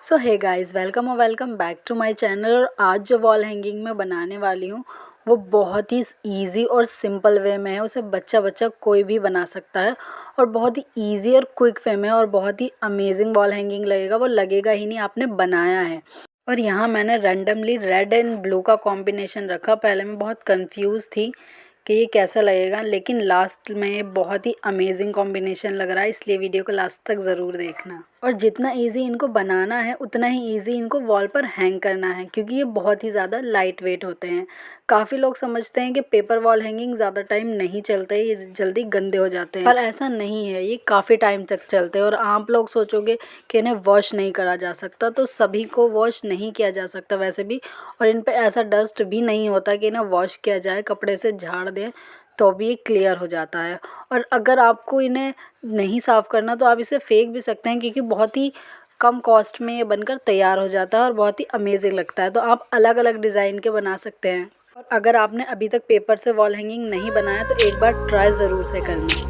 सो hey guys, welcome और welcome back to my channel. और आज जो वॉल हैंगिंग मैं बनाने वाली हूँ वो बहुत ही इजी और सिंपल वे में है। उसे बच्चा बच्चा कोई भी बना सकता है और बहुत ही इजी और क्विक वे में और बहुत ही अमेजिंग वॉल हैंगिंग लगेगा। वो लगेगा ही नहीं आपने बनाया है। और यहाँ मैंने रैंडमली रेड एंड ब्लू का कॉम्बिनेशन रखा। पहले मैं बहुत कंफ्यूज थी कि ये कैसा लगेगा, लेकिन लास्ट में बहुत ही अमेजिंग कॉम्बिनेशन लग रहा है, इसलिए वीडियो को लास्ट तक ज़रूर देखना। और जितना इजी इनको बनाना है उतना ही इजी इनको वॉल पर हैंग करना है, क्योंकि ये बहुत ही ज़्यादा लाइट वेट होते हैं। काफ़ी लोग समझते हैं कि पेपर वॉल हैंगिंग ज़्यादा टाइम नहीं चलते, ये जल्दी गंदे हो जाते हैं, पर ऐसा नहीं है। ये काफ़ी टाइम तक चलते हैं। और आप लोग सोचोगे कि इन्हें वॉश नहीं करा जा सकता, तो सभी को वॉश नहीं किया जा सकता वैसे भी। और इन पे ऐसा डस्ट भी नहीं होता कि इन्हें वॉश किया जाए, कपड़े से झाड़ दें तो भी ये क्लियर हो जाता है। और अगर आपको इन्हें नहीं साफ़ करना तो आप इसे फेंक भी सकते हैं, क्योंकि बहुत ही कम कॉस्ट में ये बनकर तैयार हो जाता है और बहुत ही अमेजिंग लगता है। तो आप अलग अलग डिज़ाइन के बना सकते हैं। और अगर आपने अभी तक पेपर से वॉल हैंगिंग नहीं बनाया तो एक बार ट्राई ज़रूर से करना।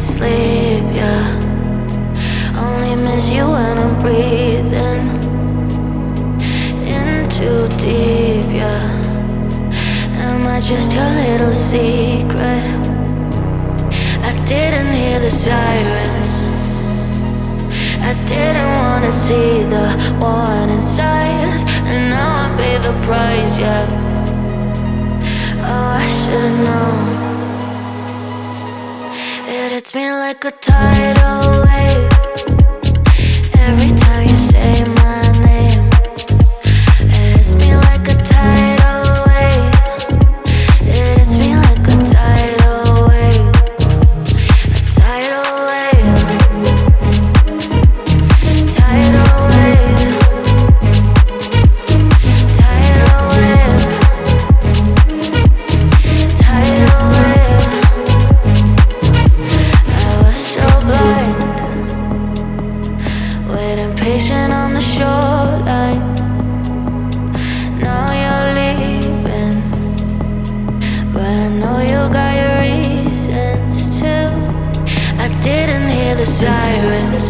Sleep, yeah. Only miss you when I'm breathing in too deep, yeah. Am I just your little secret? I didn't hear the sirens. I didn't wanna see the warning signs, and now I pay the price, yeah. Oh, I should've known. It hits me like a tidal wave every time you say my name. It hits me like a tidal wave. It hits me like a tidal wave. A tidal wave. Tidal wave. Tidal wave. Tidal wave. Waiting patient on the shoreline. Now you're leaving, but I know you got your reasons too. I didn't hear the sirens.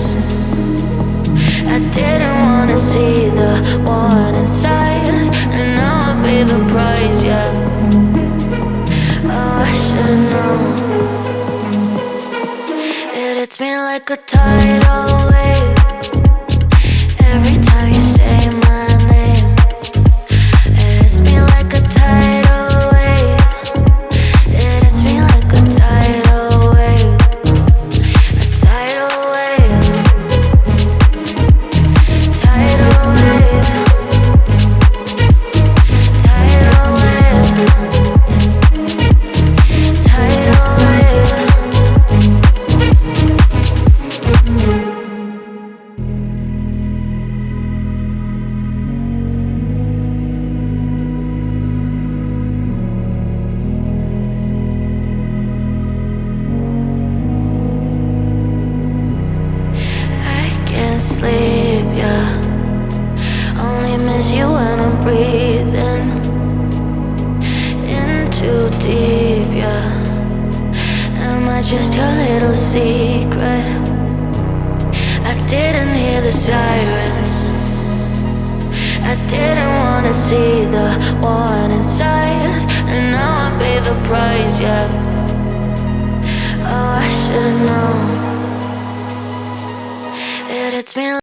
tidal wave. Every time you say my name, it hits me like a tidal wave. It hits me like a tidal wave. A tidal wave. Tidal wave. Tidal wave. Tidal wave. I can't sleep, yeah. Only miss you when I'm breathing in too deep, yeah. Am I just your little secret? I didn't hear the sirens. I didn't wanna see the warning signs, and now I pay the price, yeah. Oh, I should've known. It hits me